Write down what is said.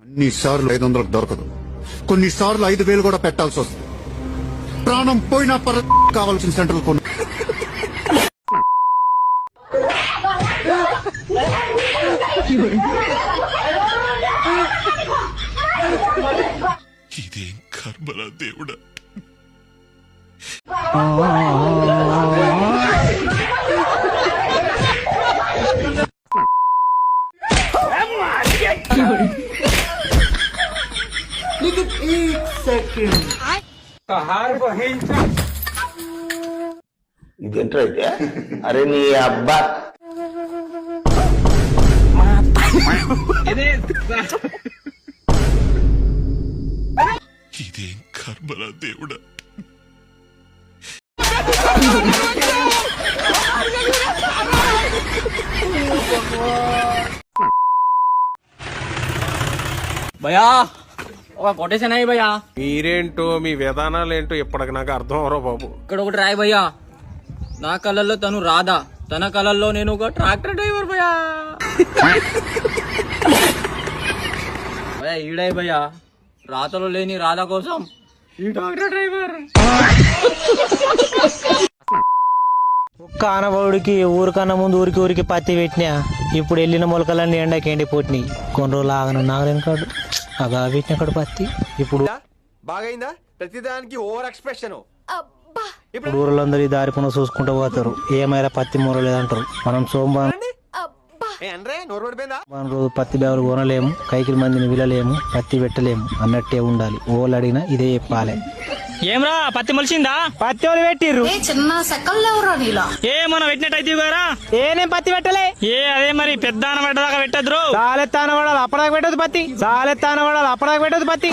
అన్నిసార్లు 500 దొరకదు, కొన్నిసార్లు 5,000 కూడా పెట్టాల్సి వస్తుంది. ప్రాణం పోయినా కావాల్సిన సెంటర్లు కొన్ని. ఇదేం కర్మరా దేవుడా. ఇదేంటో అయితే అరే నీ అబ్బా ఇదేం కర్మరా దేవుడా. భయా ఒక కొటేషన్ అయ్యి భయ్యా. మీరేంటో మీ విధానాలు ఏంటో ఇప్పటికి నాకు అర్థం అవరో బాబు. ఇక్కడ ఒకటి రాయి భయ్యా. నా కళ్ళల్లో తను రాధా, తన కళ్ళల్లో నేను ఒక ట్రాక్టర్ డ్రైవర్ భయ్యా. భయ్యా ఈడాయి భయ్యా, రాతలో లేని రాధా కోసం ఈ ట్రాక్టర్ డ్రైవర్. ఒక్క ఆనవాడికి ఊరికన్నా ముందు ఊరికి పత్తి పెట్టినా, ఇప్పుడు వెళ్ళిన మొలకలన్నీ ఎండకి ఎండిపోతున్నాయి. కొన్ని రోజులు ఆగను నాగలేని కాడు అగా పెట్టిన కాడు పత్తి. ఇప్పుడు బాగైందా ప్రతిదానికి ఓవర్ ఎక్స్ప్రెషన్. ఇప్పుడు ఊళ్ళందరూ ఈ దారి పునః చూసుకుంటూ పోతారు. ఏమైనా పత్తి మూర లేదంటారు. మనం సోమవారం రోజు పత్తి బ్యాగులు కొనలేము, కైకిల మందిని విలలేము, పత్తి పెట్టలేము అన్నట్టే ఉండాలి. ఓళ్ళు అడిగినా ఇదే చెప్పాలి. ఏమ్రా పత్తి మొలిసిందా? పత్తి వాళ్ళు పెట్టిర్రు. చిన్న సెకల్లేవురా నీలా. ఏ మనం పెట్టినట్టు గారా? నేను పత్తి పెట్టలే. అదే మరి పెద్ద పెట్టదాకా పెట్టద్రు. సాలెత్తాన పడాలి అప్పడాక పెట్టదు పత్తి. సాలెత్తాన పడాలి అప్పడాక పెట్టదు పత్తి.